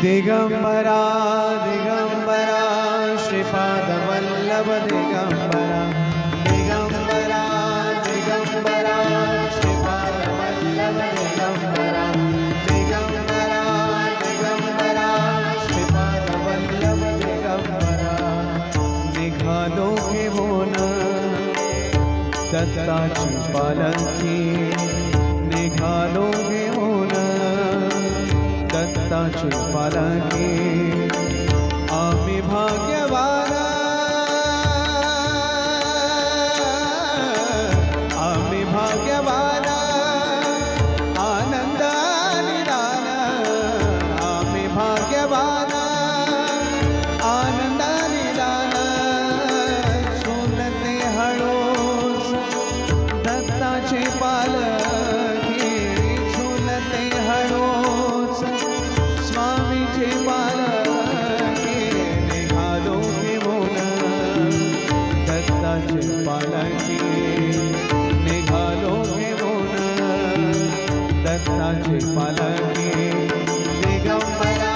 दिगंबरा दिगंबरा श्रीपादवल्लभ दिगंबरा दिगंबरा दिगंबरा श्रीपादवल्लभ दिगंबरा दिगंबरा दिगंबरा श्रीपादवल्लभ दिगंबरा निघालो घेऊन दत्ताची पालखी निघालो घेऊन दत्ताची पालखी आम्ही भाग्यवान आम्ही भाग्यवान आनंद निदान आम्ही भाग्यवान आनंद निदान सोनते हळूच दत्ताची पालखी सोनते हळूच स्वामीची पालखी निघालो घेऊन दत्ताची पालखी निघालो घेऊन दत्ताची पालखी दिगंबरा